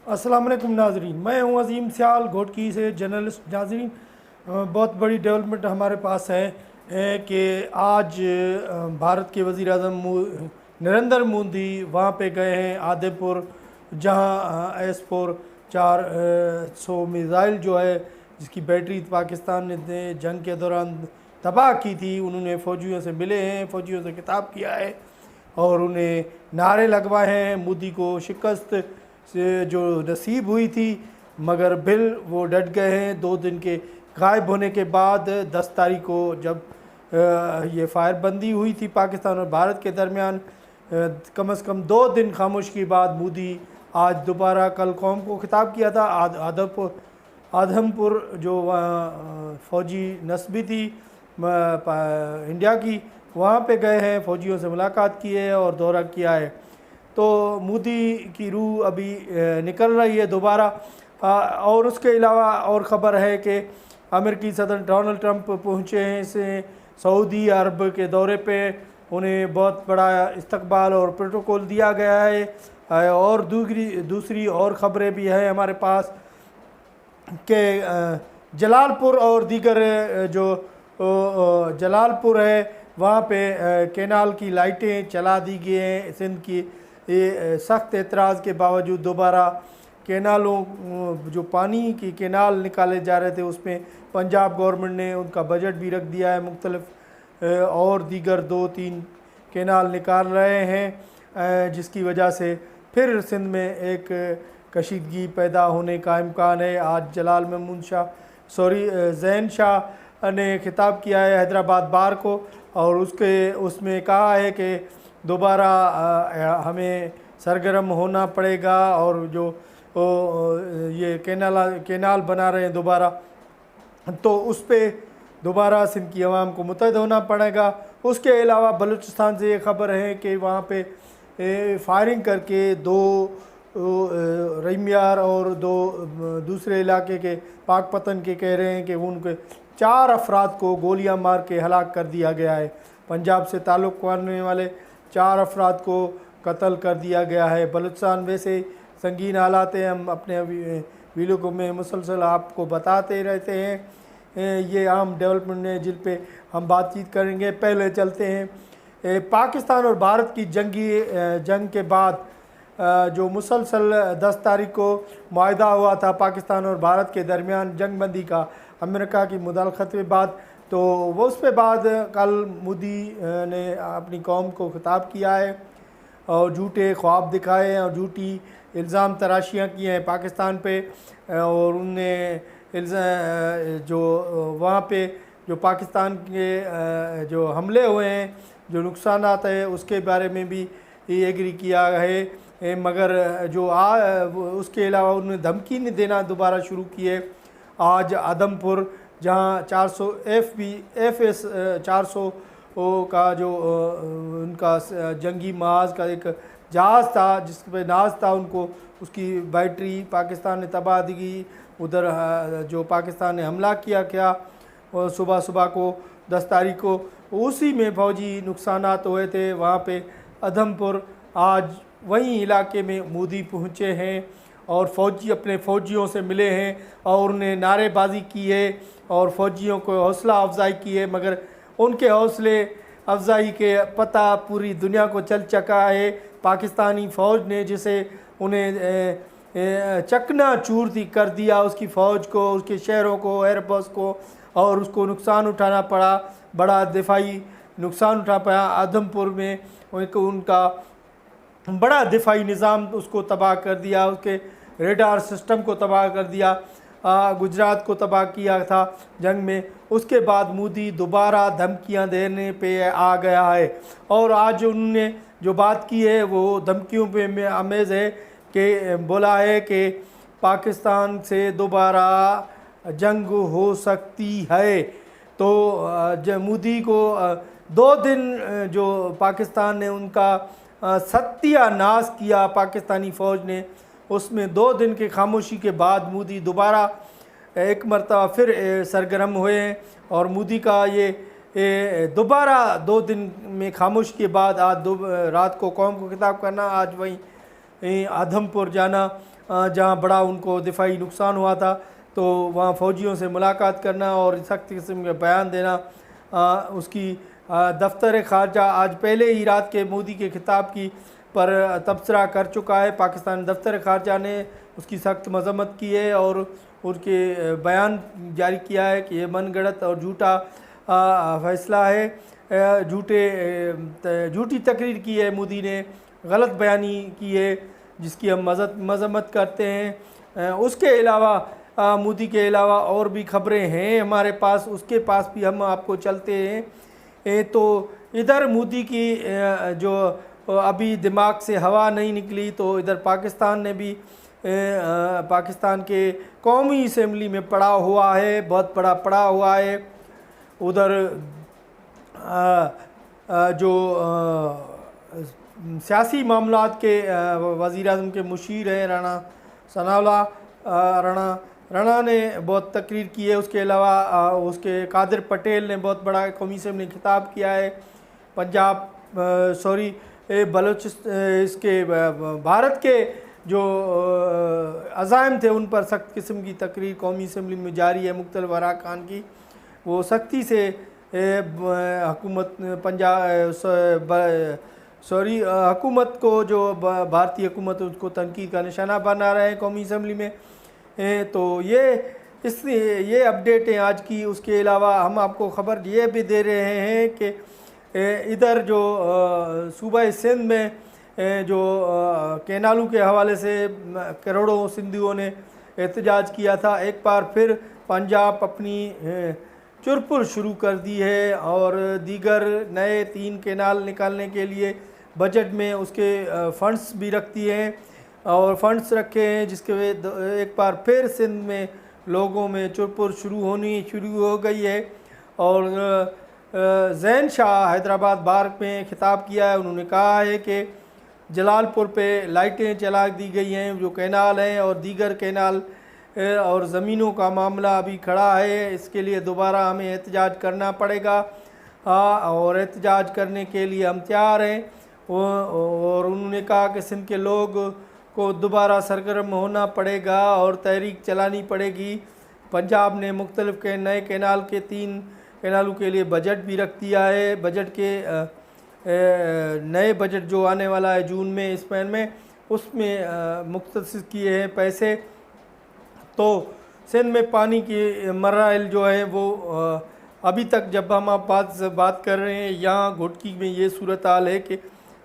अस्सलाम वालेकुम नाजरीन, मैं हूं अजीम सियाल घोटकी से जर्नलिस्ट। नाजरीन, बहुत बड़ी डेवलपमेंट हमारे पास है कि आज भारत के वज़ीर आज़म नरेंद्र मोदी वहाँ पे गए हैं आदिपुर, जहाँ एस-4 400 मिज़ाइल जो है जिसकी बैटरी पाकिस्तान ने जंग के दौरान तबाह की थी, उन्होंने फ़ौजियों से मिले हैं, फ़ौजियों से खिताब किया है और उन्हें नारे लगवाए हैं। मोदी को शिकस्त से जो नसीब हुई थी, मगर बिल वो डट गए हैं। 2 दिन के गायब होने के बाद 10 तारीख को जब ये फायरबंदी हुई थी पाकिस्तान और भारत के दरमियान, कम से कम 2 दिन खामोश के बाद मोदी आज दोबारा कल कौम को खिताब किया था। आदमपुर जो फ़ौजी नस्बी थी इंडिया की, वहाँ पे गए हैं, फ़ौजियों से मुलाकात की है और दौरा किया है। तो मोदी की रूह अभी निकल रही है दोबारा। और उसके अलावा और ख़बर है कि अमेरिकी सदर डोनाल्ड ट्रंप पहुँचे हैं इसे सऊदी अरब के दौरे पे, उन्हें बहुत बड़ा इस्तकबाल और प्रोटोकॉल दिया गया है। और दूसरी और ख़बरें भी हैं हमारे पास कि जलालपुर और दीगर जो जलालपुर है वहाँ पे कैनाल की लाइटें चला दी गई हैं। सिंध की ये सख्त एतराज़ के बावजूद दोबारा कैनालों जो पानी की कैनाल निकाले जा रहे थे उसमें पंजाब गवर्नमेंट ने उनका बजट भी रख दिया है। मुख्तलिफ और दीगर 2-3 कैनाल निकाल रहे हैं, जिसकी वजह से फिर सिंध में एक कशीदगी पैदा होने का इम्कान है। आज जैन शाह ने खिताब किया है हैदराबाद बार को और उसमें कहा है कि दोबारा हमें सरगर्म होना पड़ेगा और जो ये कैनाल बना रहे हैं दोबारा, तो उस पर दोबारा सिंध की आवाम को मुतहद होना पड़ेगा। उसके अलावा बलूचिस्तान से ये ख़बर है कि वहाँ पे फायरिंग करके 2 रहीमयार और 2 दूसरे इलाके के पाकपतन के कह रहे हैं कि उनके 4 अफराद को गोलियां मार के हलाक कर दिया गया है। पंजाब से ताल्लुक़ रखने वाले 4 अफराद को कत्ल कर दिया गया है। बलूचिस्तान वैसे संगीन हालात हैं, हम अपने वीडियो में मुसलसल आपको बताते रहते हैं। ये आम डेवलपमेंट है जिन पे हम बातचीत करेंगे। पहले चलते हैं पाकिस्तान और भारत की जंग के बाद जो मुसलसल 10 तारीख को मुआहदा हुआ था पाकिस्तान और भारत के दरमियान जंगबंदी का अमेरिका की मुदाखलत के बाद, तो वो उस पे बाद कल मोदी ने अपनी कौम को खिताब किया है और झूठे ख्वाब दिखाए हैं और झूठी इल्ज़ाम तराशियाँ की हैं पाकिस्तान पे। और उनने जो वहाँ पे जो पाकिस्तान के जो हमले हुए हैं, जो नुकसानात है, उसके बारे में भी एग्री किया है। मगर जो उसके अलावा उन्होंने धमकी नहीं देना दोबारा शुरू की है। आज आदमपुर जहाँ 400 FS 400 का जो उनका जंगी महाज का एक जहाज़ था जिस पे नाज था, उनको उसकी बैटरी पाकिस्तान ने तबाह दी गई। उधर जो पाकिस्तान ने हमला किया और सुबह को 10 तारीख को उसी में फौजी नुकसानात हुए थे वहाँ पे आदमपुर। आज वहीं इलाके में मोदी पहुँचे हैं और अपने फ़ौजियों से मिले हैं और उन्हें नारेबाजी की है और फ़ौजियों को हौसला अफजाई की है। मगर उनके हौसले अफजाई के पता पूरी दुनिया को चल चका है। पाकिस्तानी फ़ौज ने जिसे उन्हें चकनाचूर कर दिया, उसकी फ़ौज को, उसके शहरों को, एयरबस को, और उसको नुकसान उठाना पड़ा, बड़ा दिफाई नुकसान उठा पाया। आदमपुर में उनका बड़ा दिफाई निज़ाम उसको तबाह कर दिया, उसके रेडार सिस्टम को तबाह कर दिया, गुजरात को तबाह किया था जंग में। उसके बाद मोदी दोबारा धमकियां देने पे आ गया है और आज उन्होंने जो बात की है वो धमकियों पे आमेज़ है कि बोला है कि पाकिस्तान से दोबारा जंग हो सकती है। तो मोदी को 2 दिन जो पाकिस्तान ने उनका सत्यानाश किया पाकिस्तानी फ़ौज ने, उसमें 2 दिन की खामोशी के बाद मोदी दोबारा एक मरतबा फिर सरगर्म हुए हैं। और मोदी का ये दोबारा 2 दिन में खामोशी के बाद आज रात को कौम को खिताब करना, आज वहीं आदमपुर जाना जहाँ बड़ा उनको दिफाई नुकसान हुआ था, तो वहाँ फ़ौजियों से मुलाकात करना और सख्त किस्म के बयान देना। उसकी दफ्तर ख़ारजा आज पहले ही रात के मोदी के खिताब की पर तबसरा कर चुका है। पाकिस्तान दफ्तर ख़ारजा ने उसकी सख्त मजम्मत की है और उनके बयान जारी किया है कि ये मनगढ़ंत और झूठा फ़ैसला है। झूठी तकरीर की है मोदी ने, गलत बयानी की है जिसकी हम मजम्मत करते हैं। उसके अलावा मोदी के अलावा और भी खबरें हैं हमारे पास, उसके पास भी हम आपको चलते हैं। तो इधर मोदी की जो अभी दिमाग से हवा नहीं निकली, तो इधर पाकिस्तान ने भी पाकिस्तान के कौमी असम्बली में पड़ा हुआ है, बहुत बड़ा पड़ा हुआ है। उधर जो सियासी मामलात के वज़ीर आज़म के मुशीर हैं राणा ने बहुत तकरीर की है। उसके अलावा उसके कादिर पटेल ने बहुत बड़ा कौमी असम्बली में खिताब किया है। इसके भारत के जो अज़ाइम थे उन पर सख्त किस्म की तकरीर कौमी असम्बली में जारी है मुख्तलिफ अरकान की। वो सख्ती से हुकूमत को, जो भारतीय हुकूमत उसको तनकीद का निशाना बना रहे हैं कौमी असम्बली में। तो ये अपडेट है आज की। उसके अलावा हम आपको ख़बर ये भी दे रहे हैं कि इधर जो सूबा सिंध में जो केनालू के हवाले से करोड़ों सिंधियों ने एहतजाज किया था, एक बार फिर पंजाब अपनी चुरपुर शुरू कर दी है और दीगर नए 3 केनाल निकालने के लिए बजट में उसके फ़ंड्स भी रखती हैं और फंड्स रखे हैं, जिसके एक बार फिर सिंध में लोगों में चुरपुर शुरू हो गई है। और जैन शाह हैदराबाद बार में खिताब किया है। उन्होंने कहा है कि जलालपुर पे लाइटें चला दी गई हैं जो कैनाल हैं, और दीगर कैनाल और ज़मीनों का मामला अभी खड़ा है। इसके लिए दोबारा हमें एहतजाज करना पड़ेगा और एहतजाज करने के लिए हम तैयार हैं। और उन्होंने कहा कि सिंध के लोग को दोबारा सरगर्म होना पड़ेगा और तहरीक चलानी पड़ेगी। पंजाब ने मुख्तलिफ के नए कैनाल के 3 कैनालों के लिए बजट भी रख दिया है। बजट के नए बजट जो आने वाला है जून में इस महीने में, उसमें मुख्तसर किए हैं पैसे। तो सिंध में पानी की मराइल जो है वो अभी तक जब हम आप बात कर रहे हैं, यहाँ घुटकी में ये सूरत हाल है कि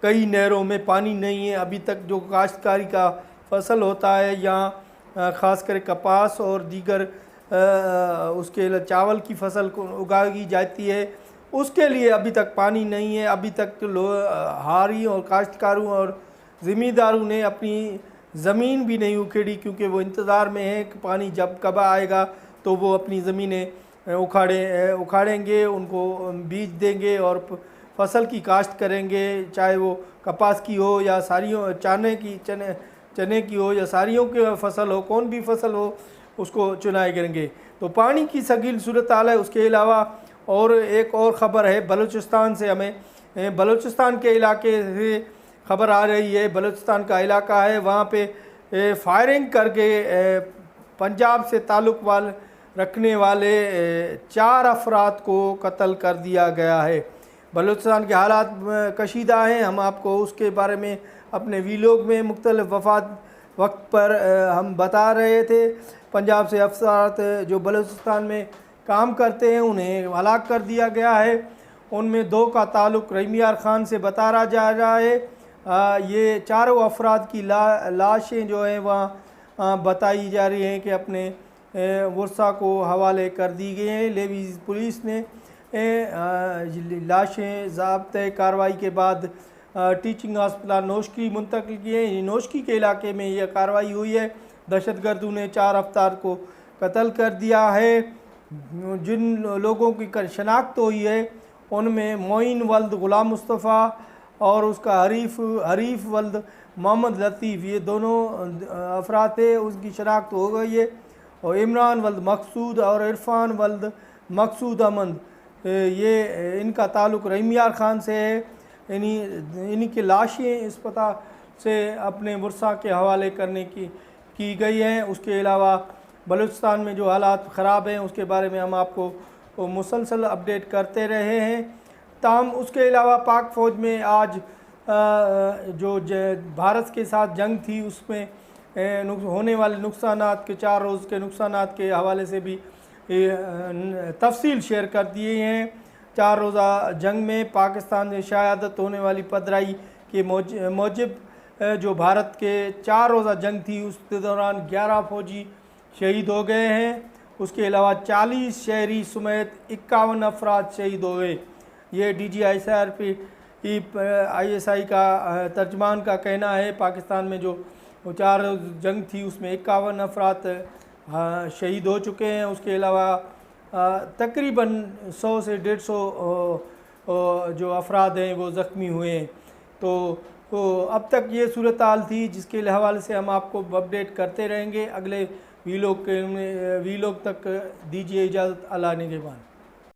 कई नहरों में पानी नहीं है अभी तक। जो काश्तकारी का फसल होता है यहाँ, ख़ास कर कपास और दीगर उसके चावल की फसल को उगाई जाती है, उसके लिए अभी तक पानी नहीं है। अभी तक हारी और काश्तकारों और ज़मींदारों ने अपनी ज़मीन भी नहीं उखेड़ी, क्योंकि वो इंतज़ार में है कि पानी जब कब आएगा तो वो अपनी ज़मीनें उखाड़ेंगे, उनको बीज देंगे और फसल की काश्त करेंगे, चाहे वो कपास की हो या सारियों चने की हो या सारियों की फसल हो, कौन भी फसल हो उसको चुनाई करेंगे। तो पानी की सगील सूरत हाल है। उसके अलावा और एक और ख़बर है बलूचिस्तान से, हमें बलूचिस्तान के इलाके से ख़बर आ रही है। बलूचिस्तान का इलाका है, वहाँ पे फायरिंग करके पंजाब से ताल्लुक़ रखने वाले 4 अफराद को कत्ल कर दिया गया है। बलूचिस्तान के हालात कशीदा हैं, हम आपको उसके बारे में अपने वीलॉग में मुख्तलिफ वक्त पर हम बता रहे थे। पंजाब से अफसरात जो बलूचिस्तान में काम करते हैं उन्हें हलाक कर दिया गया है। उनमें 2 का ताल्लुक़ रहीम यार ख़ान से बताया जा रहा है। ये चारों अफराद की लाशें जो हैं वहाँ बताई जा रही हैं कि अपने वर्सा को हवाले कर दी गई हैं। लेवी पुलिस ने लाशें ज़ाब्ते कार्रवाई के बाद टीचिंग हॉस्पिटल नोशकी मुंतकिल की हैं। नोशकी के इलाके में यह कार्रवाई हुई है। दहशतगर्दों ने 4 अफराद को कत्ल कर दिया है। जिन लोगों की शनाख्त हुई है उनमें मोइन वल्द ग़ुलाम मुस्तफ़ा और उसका हरीफ वल्द मोहम्मद लतीफ़, ये दोनों अफराद थे, उसकी शनाख्त हो गई है। और इमरान वल्द मकसूद और इरफान वल्द मकसूद अहमद, ये इनका ताल्लुक़ रहीम यार ख़ान से है। इन्हीं की लाशें इस पता से अपने वर्सा के हवाले करने की की गई हैं। उसके अलावा बलूचिस्तान में जो हालात ख़राब हैं उसके बारे में हम आपको मुसलसल अपडेट करते रहे हैं। ताहम उसके अलावा पाक फ़ौज में आज जो भारत के साथ जंग थी उसमें होने वाले नुकसानात के 4 रोज़ के नुकसानात के हवाले से भी तफसील शेयर कर दिए हैं। 4 रोज़ा जंग में पाकिस्तान में शहादत होने वाली पदराई के मौजिब जो भारत के 4 रोज़ा जंग थी उसके दौरान 11 फ़ौजी शहीद हो गए हैं। उसके अलावा 40 शहरी समेत 51 अफराद शहीद हो गए। ये DGICRP ISI का तर्जमान का कहना है। पाकिस्तान में जो 4 जंग थी उसमें 51 अफराद शहीद हो चुके हैं। उसके अलावा तकरीबन 100 से 150 जो अफराद हैं वो ज़ख्मी हुए हैं। तो अब तक ये सूरत हाल थी जिसके हवाले से हम आपको अपडेट करते रहेंगे। अगले वीलॉग तक दीजिए इजाज़त। अल्लाह निगहबान।